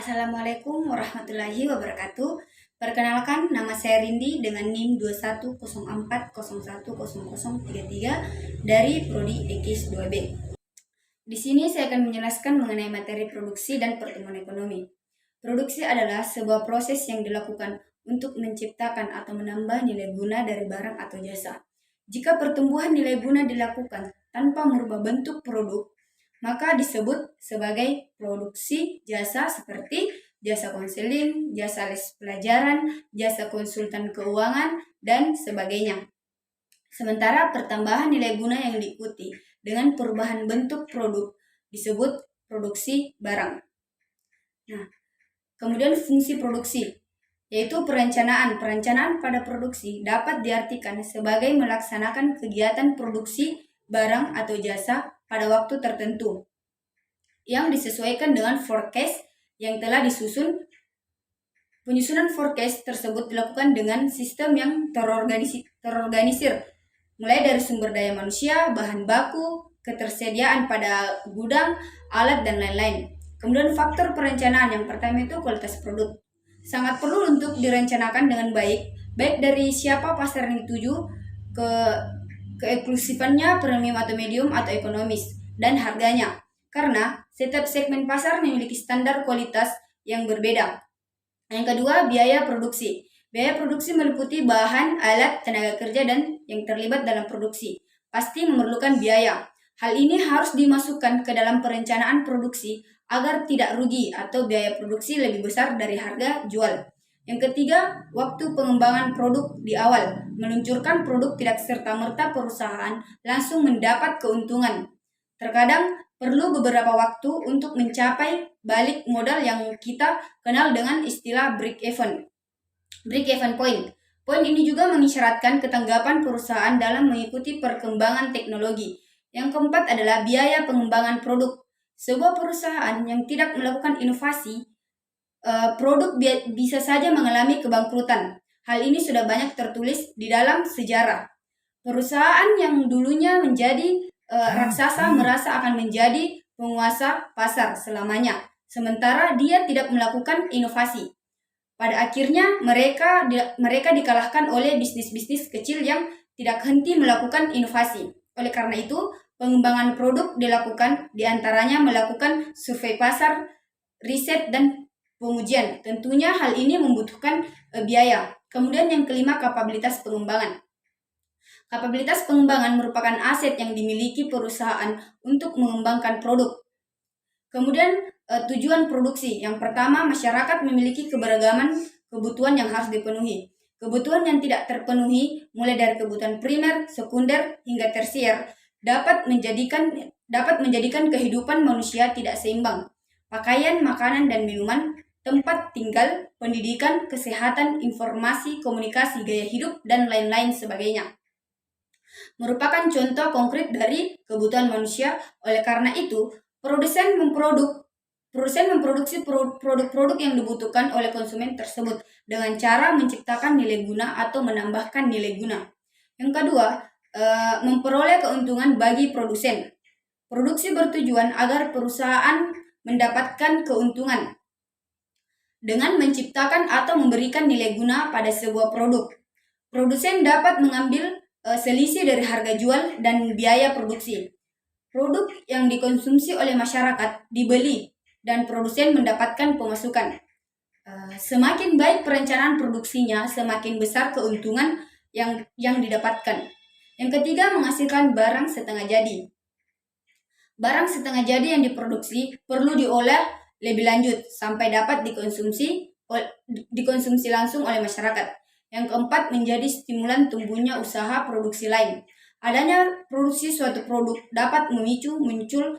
Assalamualaikum warahmatullahi wabarakatuh. Perkenalkan, nama saya Rindi dengan NIM 2104010033 dari Prodi EKIS 2B. Di sini saya akan menjelaskan mengenai materi produksi dan pertumbuhan ekonomi. Produksi adalah sebuah proses yang dilakukan untuk menciptakan atau menambah nilai guna dari barang atau jasa. Jika pertumbuhan nilai guna dilakukan tanpa merubah bentuk produk, maka disebut sebagai produksi jasa seperti jasa konseling, jasa les pelajaran, jasa konsultan keuangan, dan sebagainya. Sementara pertambahan nilai guna yang diikuti dengan perubahan bentuk produk disebut produksi barang. Nah, kemudian fungsi produksi, yaitu perencanaan. Perencanaan pada produksi dapat diartikan sebagai melaksanakan kegiatan produksi barang atau jasa pada waktu tertentu yang disesuaikan dengan forecast yang telah disusun. Penyusunan forecast tersebut dilakukan dengan sistem yang terorganisir, mulai dari sumber daya manusia, bahan baku, ketersediaan pada gudang, alat, dan lain-lain. Kemudian faktor perencanaan yang pertama itu kualitas produk. Sangat perlu untuk direncanakan dengan baik dari siapa pasar yang dituju, keeksklusifannya, premium atau medium atau ekonomis, dan harganya. Karena setiap segmen pasar memiliki standar kualitas yang berbeda. Yang kedua, biaya produksi. Biaya produksi meliputi bahan, alat, tenaga kerja, dan yang terlibat dalam produksi. Pasti memerlukan biaya. Hal ini harus dimasukkan ke dalam perencanaan produksi agar tidak rugi atau biaya produksi lebih besar dari harga jual. Yang ketiga, waktu pengembangan produk di awal. Meluncurkan produk tidak serta-merta perusahaan langsung mendapat keuntungan. Terkadang perlu beberapa waktu untuk mencapai balik modal yang kita kenal dengan istilah break-even point. Poin ini juga mengisyaratkan ketanggapan perusahaan dalam mengikuti perkembangan teknologi. Yang keempat adalah biaya pengembangan produk. Sebuah perusahaan yang tidak melakukan inovasi, produk bisa saja mengalami kebangkrutan. Hal ini sudah banyak tertulis di dalam sejarah. Perusahaan yang dulunya menjadi raksasa merasa akan menjadi penguasa pasar selamanya, sementara dia tidak melakukan inovasi. Pada akhirnya mereka dikalahkan oleh bisnis-bisnis kecil yang tidak henti melakukan inovasi. Oleh karena itu, pengembangan produk dilakukan diantaranya melakukan survei pasar, riset, dan pengujian. Tentunya hal ini membutuhkan biaya. Kemudian yang kelima, kapabilitas pengembangan. Kapabilitas pengembangan merupakan aset yang dimiliki perusahaan untuk mengembangkan produk. Kemudian tujuan produksi. Yang pertama, masyarakat memiliki keberagaman kebutuhan yang harus dipenuhi. Kebutuhan yang tidak terpenuhi, mulai dari kebutuhan primer, sekunder, hingga tersier, dapat menjadikan kehidupan manusia tidak seimbang. Pakaian, makanan, dan minuman, tempat tinggal, pendidikan, kesehatan, informasi, komunikasi, gaya hidup, dan lain-lain sebagainya merupakan contoh konkret dari kebutuhan manusia. Oleh karena itu, produsen memproduksi produk-produk yang dibutuhkan oleh konsumen tersebut dengan cara menciptakan nilai guna atau menambahkan nilai guna. Yang kedua, memperoleh keuntungan bagi produsen. Produksi bertujuan agar perusahaan mendapatkan keuntungan dengan menciptakan atau memberikan nilai guna pada sebuah produk. Produsen dapat mengambil selisih dari harga jual dan biaya produksi. Produk yang dikonsumsi oleh masyarakat dibeli dan produsen mendapatkan pemasukan. Semakin baik perencanaan produksinya, semakin besar keuntungan yang didapatkan. Yang ketiga, menghasilkan barang setengah jadi. Barang setengah jadi yang diproduksi perlu diolah lebih lanjut sampai dapat dikonsumsi langsung oleh masyarakat. Yang keempat, menjadi stimulan tumbuhnya usaha produksi lain. Adanya produksi suatu produk dapat memicu muncul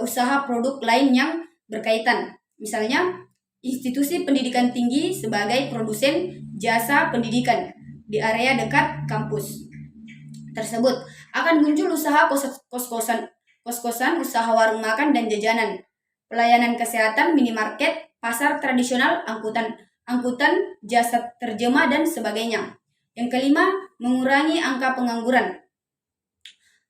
usaha produk lain yang berkaitan. Misalnya, institusi pendidikan tinggi sebagai produsen jasa pendidikan di area dekat kampus tersebut akan muncul usaha kos-kosan, usaha warung makan dan jajanan, pelayanan kesehatan, minimarket, pasar tradisional, angkutan, jasa terjemah, dan sebagainya. Yang kelima, mengurangi angka pengangguran.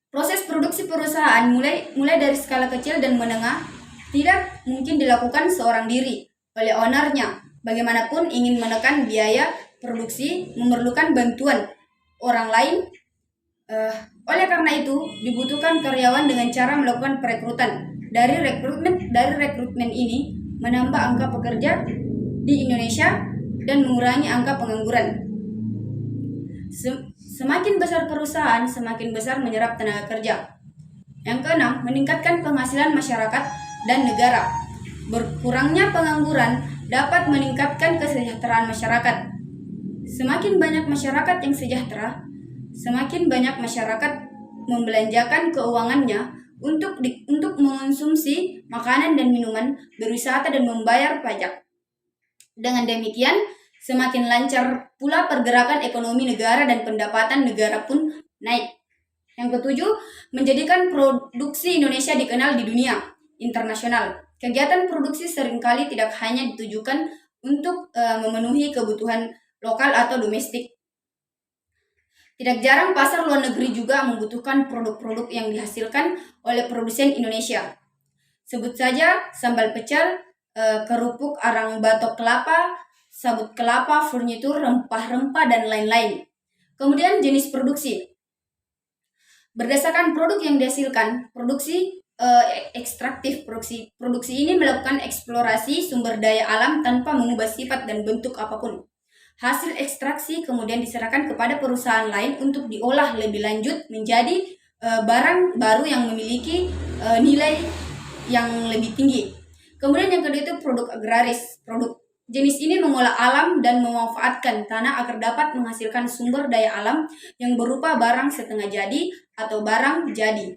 Proses produksi perusahaan mulai dari skala kecil dan menengah tidak mungkin dilakukan seorang diri. oleh ownernya. Bagaimanapun ingin menekan biaya produksi memerlukan bantuan orang lain. Oleh karena itu, dibutuhkan karyawan dengan cara melakukan perekrutan. Dari rekrutmen ini menambah angka pekerja di Indonesia dan mengurangi angka pengangguran. Semakin besar perusahaan, semakin besar menyerap tenaga kerja. Yang keenam, meningkatkan penghasilan masyarakat dan negara. Berkurangnya pengangguran dapat meningkatkan kesejahteraan masyarakat. Semakin banyak masyarakat yang sejahtera, semakin banyak masyarakat membelanjakan keuangannya untuk mengonsumsi makanan dan minuman, berwisata dan membayar pajak. Dengan demikian, semakin lancar pula pergerakan ekonomi negara dan pendapatan negara pun naik. Yang ketujuh, menjadikan produksi Indonesia dikenal di dunia internasional. Kegiatan produksi seringkali tidak hanya ditujukan untuk memenuhi kebutuhan lokal atau domestik. Tidak jarang pasar luar negeri juga membutuhkan produk-produk yang dihasilkan oleh produsen Indonesia. Sebut saja sambal pecel, kerupuk arang batok kelapa, sabut kelapa, furnitur, rempah-rempah, dan lain-lain. Kemudian jenis produksi. Berdasarkan produk yang dihasilkan, produksi ekstraktif. Produksi ini melakukan eksplorasi sumber daya alam tanpa mengubah sifat dan bentuk apapun. Hasil ekstraksi kemudian diserahkan kepada perusahaan lain untuk diolah lebih lanjut menjadi barang baru yang memiliki nilai yang lebih tinggi. Kemudian yang kedua itu produk agraris. Produk jenis ini mengolah alam dan memanfaatkan tanah agar dapat menghasilkan sumber daya alam yang berupa barang setengah jadi atau barang jadi.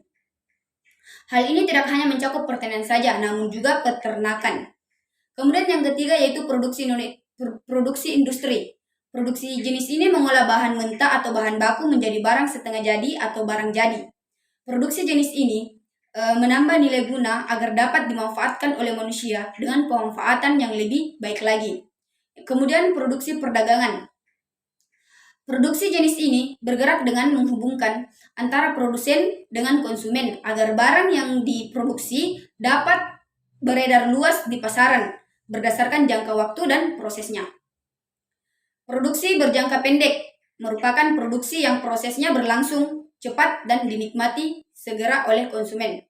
Hal ini tidak hanya mencakup pertanian saja, namun juga peternakan. Kemudian yang ketiga yaitu produksi industri. Produksi jenis ini mengolah bahan mentah atau bahan baku menjadi barang setengah jadi atau barang jadi. Produksi jenis ini menambah nilai guna agar dapat dimanfaatkan oleh manusia dengan pemanfaatan yang lebih baik lagi. Kemudian produksi perdagangan. Produksi jenis ini bergerak dengan menghubungkan antara produsen dengan konsumen agar barang yang diproduksi dapat beredar luas di pasaran berdasarkan jangka waktu dan prosesnya. Produksi berjangka pendek merupakan produksi yang prosesnya berlangsung cepat dan dinikmati segera oleh konsumen.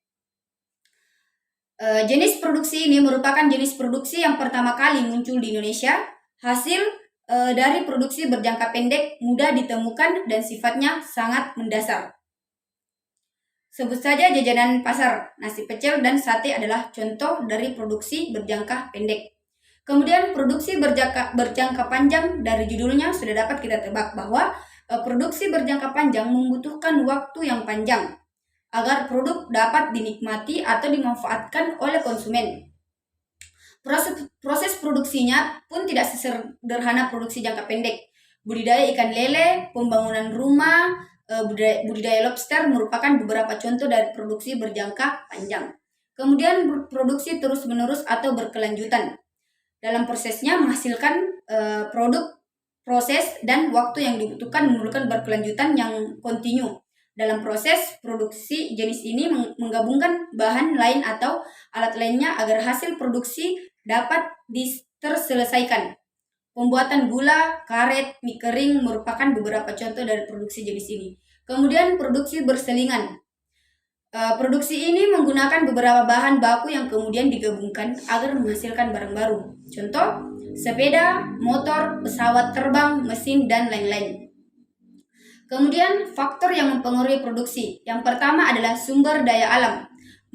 Jenis produksi ini merupakan jenis produksi yang pertama kali muncul di Indonesia. Hasil dari produksi berjangka pendek mudah ditemukan dan sifatnya sangat mendasar. Sebut saja jajanan pasar, nasi pecel dan sate adalah contoh dari produksi berjangka pendek. Kemudian produksi berjangka panjang, dari judulnya sudah dapat kita tebak bahwa produksi berjangka panjang membutuhkan waktu yang panjang agar produk dapat dinikmati atau dimanfaatkan oleh konsumen. Proses produksinya pun tidak sesederhana produksi jangka pendek. Budidaya ikan lele, pembangunan rumah, budidaya lobster merupakan beberapa contoh dari produksi berjangka panjang. Kemudian produksi terus-menerus atau berkelanjutan. Dalam prosesnya menghasilkan produk, proses, dan waktu yang dibutuhkan memerlukan berkelanjutan yang kontinu. Dalam proses produksi jenis ini menggabungkan bahan lain atau alat lainnya agar hasil produksi dapat terselesaikan. Pembuatan gula, karet, mie kering merupakan beberapa contoh dari produksi jenis ini. Kemudian produksi berselingan. Produksi ini menggunakan beberapa bahan baku yang kemudian digabungkan agar menghasilkan barang baru. Contoh, sepeda, motor, pesawat terbang, mesin, dan lain-lain. Kemudian faktor yang mempengaruhi produksi. Yang pertama adalah sumber daya alam.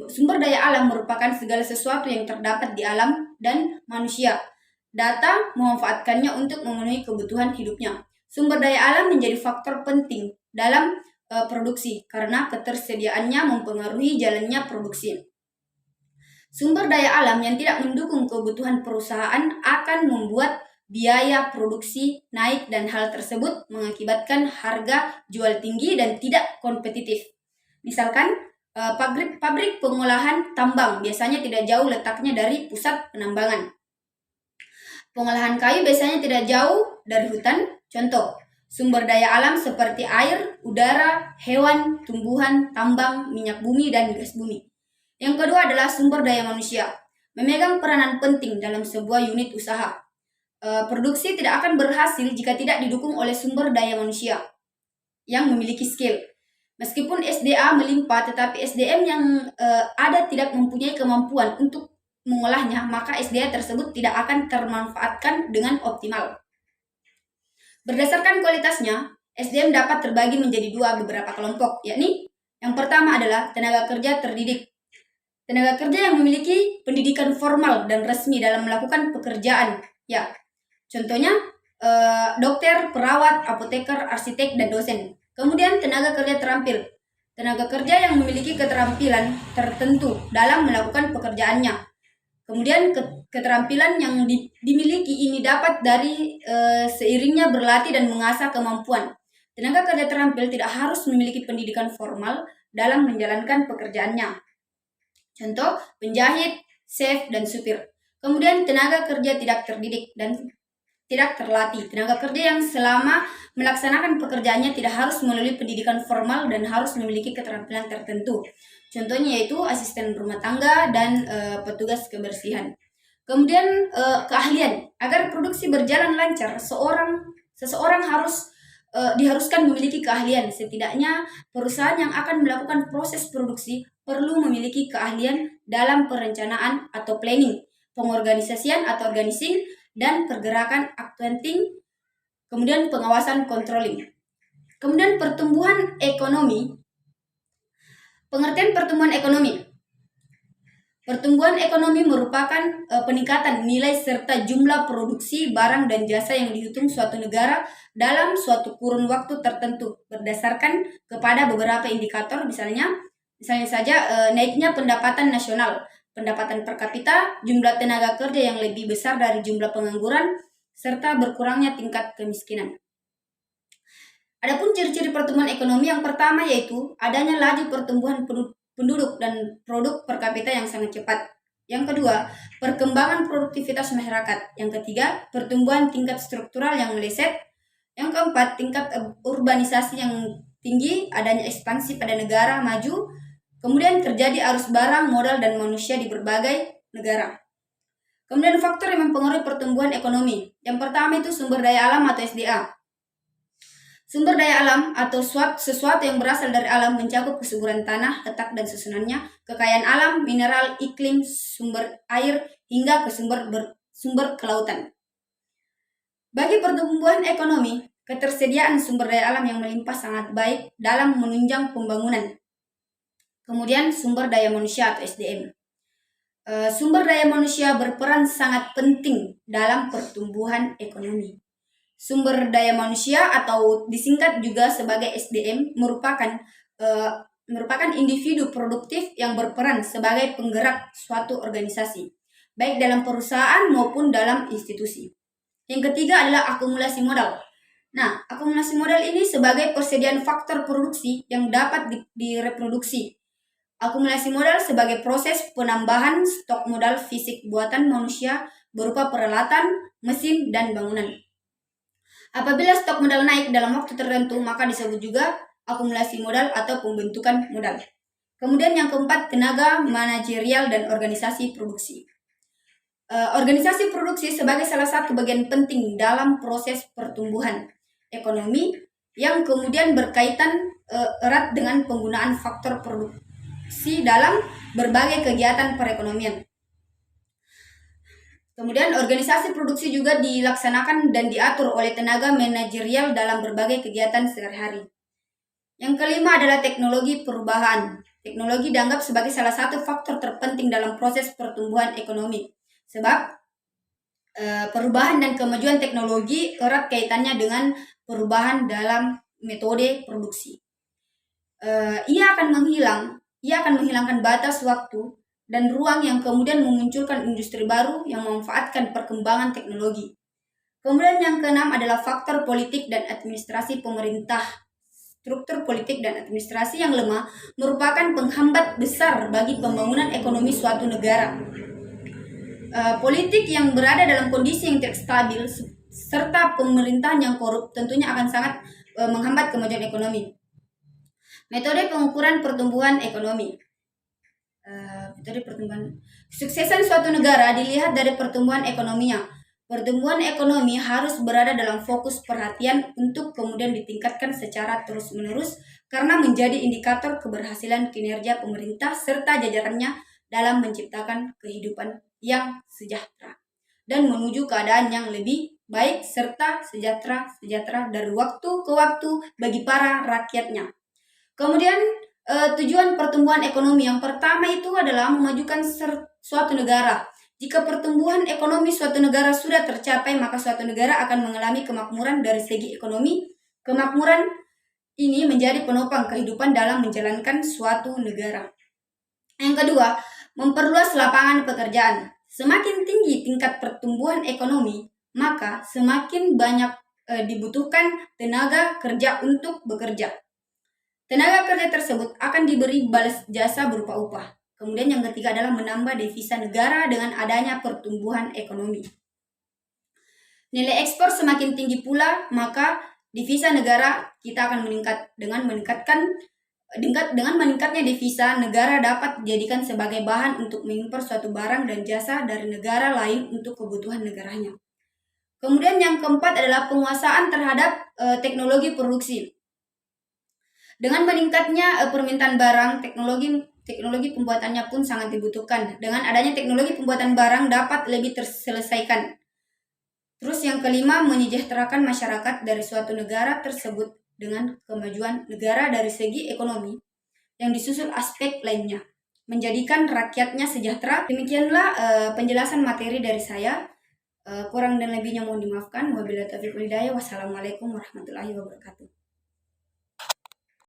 Sumber daya alam merupakan segala sesuatu yang terdapat di alam dan manusia. Data memanfaatkannya untuk memenuhi kebutuhan hidupnya. Sumber daya alam menjadi faktor penting dalam produksi karena ketersediaannya mempengaruhi jalannya produksi. Sumber daya alam yang tidak mendukung kebutuhan perusahaan akan membuat biaya produksi naik dan hal tersebut mengakibatkan harga jual tinggi dan tidak kompetitif. Misalkan pabrik pengolahan tambang biasanya tidak jauh letaknya dari pusat penambangan. Pengolahan kayu biasanya tidak jauh dari hutan. Contoh, sumber daya alam seperti air, udara, hewan, tumbuhan, tambang, minyak bumi, dan gas bumi. Yang kedua adalah sumber daya manusia. memegang peranan penting dalam sebuah unit usaha. Produksi tidak akan berhasil jika tidak didukung oleh sumber daya manusia yang memiliki skill. Meskipun SDA melimpah, tetapi SDM yang ada tidak mempunyai kemampuan untuk mengolahnya, maka SDA tersebut tidak akan termanfaatkan dengan optimal. Berdasarkan kualitasnya, SDM dapat terbagi menjadi beberapa kelompok, yakni yang pertama adalah tenaga kerja terdidik. Tenaga kerja yang memiliki pendidikan formal dan resmi dalam melakukan pekerjaan. Ya, contohnya dokter, perawat, apoteker, arsitek, dan dosen. Kemudian tenaga kerja terampil. Tenaga kerja yang memiliki keterampilan tertentu dalam melakukan pekerjaannya. Kemudian keterampilan yang dimiliki ini dapat dari seiringnya berlatih dan mengasah kemampuan. Tenaga kerja terampil tidak harus memiliki pendidikan formal dalam menjalankan pekerjaannya. Contoh, penjahit, chef, dan supir. Kemudian tenaga kerja tidak terdidik dan tidak terlatih. Tenaga kerja yang selama melaksanakan pekerjaannya tidak harus melalui pendidikan formal dan harus memiliki keterampilan tertentu. Contohnya yaitu asisten rumah tangga dan petugas kebersihan. Kemudian keahlian. Agar produksi berjalan lancar, seseorang diharuskan memiliki keahlian. Setidaknya perusahaan yang akan melakukan proses produksi perlu memiliki keahlian dalam perencanaan atau planning, pengorganisasian atau organizing, dan pergerakan accounting, kemudian pengawasan controlling. Kemudian pertumbuhan ekonomi. Pengertian pertumbuhan ekonomi. Pertumbuhan ekonomi merupakan peningkatan nilai serta jumlah produksi barang dan jasa yang dihitung suatu negara dalam suatu kurun waktu tertentu berdasarkan kepada beberapa indikator, misalnya saja naiknya pendapatan nasional, pendapatan per kapita, jumlah tenaga kerja yang lebih besar dari jumlah pengangguran, serta berkurangnya tingkat kemiskinan. Adapun ciri-ciri pertumbuhan ekonomi, yang pertama yaitu adanya laju pertumbuhan penduduk dan produk per kapita yang sangat cepat. Yang kedua, perkembangan produktivitas masyarakat. Yang ketiga, pertumbuhan tingkat struktural yang meleset. Yang keempat, tingkat urbanisasi yang tinggi, adanya ekspansi pada negara maju. Kemudian terjadi arus barang, modal, dan manusia di berbagai negara. Kemudian faktor yang mempengaruhi pertumbuhan ekonomi. Yang pertama itu sumber daya alam atau SDA. Sumber daya alam atau sesuatu yang berasal dari alam mencakup kesuburan tanah, letak dan susunannya, kekayaan alam, mineral, iklim, sumber air, hingga ke sumber kelautan. Bagi pertumbuhan ekonomi, ketersediaan sumber daya alam yang melimpah sangat baik dalam menunjang pembangunan. Kemudian sumber daya manusia atau SDM. Sumber daya manusia berperan sangat penting dalam pertumbuhan ekonomi. Sumber daya manusia atau disingkat juga sebagai SDM merupakan individu produktif yang berperan sebagai penggerak suatu organisasi, baik dalam perusahaan maupun dalam institusi. Yang ketiga adalah akumulasi modal. Nah, akumulasi modal ini sebagai persediaan faktor produksi yang dapat direproduksi. Akumulasi modal sebagai proses penambahan stok modal fisik buatan manusia berupa peralatan, mesin, dan bangunan. Apabila stok modal naik dalam waktu tertentu, maka disebut juga akumulasi modal atau pembentukan modal. Kemudian yang keempat, tenaga manajerial dan organisasi produksi. Organisasi produksi sebagai salah satu bagian penting dalam proses pertumbuhan ekonomi yang kemudian berkaitan erat dengan penggunaan faktor produksi dalam berbagai kegiatan perekonomian. Kemudian organisasi produksi juga dilaksanakan dan diatur oleh tenaga manajerial dalam berbagai kegiatan sehari-hari. Yang kelima adalah teknologi perubahan. Teknologi dianggap sebagai salah satu faktor terpenting dalam proses pertumbuhan ekonomi. Sebab perubahan dan kemajuan teknologi erat kaitannya dengan perubahan dalam metode produksi. Ia akan menghilangkan batas waktu dan ruang yang kemudian memunculkan industri baru yang memanfaatkan perkembangan teknologi. Kemudian yang keenam adalah faktor politik dan administrasi pemerintah. Struktur politik dan administrasi yang lemah merupakan penghambat besar bagi pembangunan ekonomi suatu negara. Politik yang berada dalam kondisi yang tidak stabil serta pemerintahan yang korup tentunya akan sangat menghambat kemajuan ekonomi. Metode pengukuran pertumbuhan ekonomi. metode pertumbuhan. Kesuksesan suatu negara dilihat dari pertumbuhan ekonominya. Pertumbuhan ekonomi harus berada dalam fokus perhatian untuk kemudian ditingkatkan secara terus-menerus karena menjadi indikator keberhasilan kinerja pemerintah serta jajarannya dalam menciptakan kehidupan yang sejahtera dan menuju keadaan yang lebih baik serta sejahtera dari waktu ke waktu bagi para rakyatnya. Kemudian tujuan pertumbuhan ekonomi yang pertama itu adalah memajukan suatu negara. Jika pertumbuhan ekonomi suatu negara sudah tercapai, maka suatu negara akan mengalami kemakmuran dari segi ekonomi. Kemakmuran ini menjadi penopang kehidupan dalam menjalankan suatu negara. Yang kedua, memperluas lapangan pekerjaan. Semakin tinggi tingkat pertumbuhan ekonomi, maka semakin banyak dibutuhkan tenaga kerja untuk bekerja. Tenaga kerja tersebut akan diberi balas jasa berupa upah. Kemudian yang ketiga adalah menambah devisa negara dengan adanya pertumbuhan ekonomi. Nilai ekspor semakin tinggi pula, maka devisa negara kita akan meningkat. Dengan meningkatnya devisa, negara dapat dijadikan sebagai bahan untuk mengimpor suatu barang dan jasa dari negara lain untuk kebutuhan negaranya. Kemudian yang keempat adalah penguasaan terhadap teknologi produksi. Dengan meningkatnya permintaan barang, teknologi pembuatannya pun sangat dibutuhkan. Dengan adanya teknologi pembuatan barang dapat lebih terselesaikan. Terus yang kelima, menyejahterakan masyarakat dari suatu negara tersebut dengan kemajuan negara dari segi ekonomi yang disusul aspek lainnya, menjadikan rakyatnya sejahtera. Demikianlah penjelasan materi dari saya. Kurang dan lebihnya mohon dimaafkan. Wabillahi taufiq wal hidayah. Wassalamualaikum warahmatullahi wabarakatuh.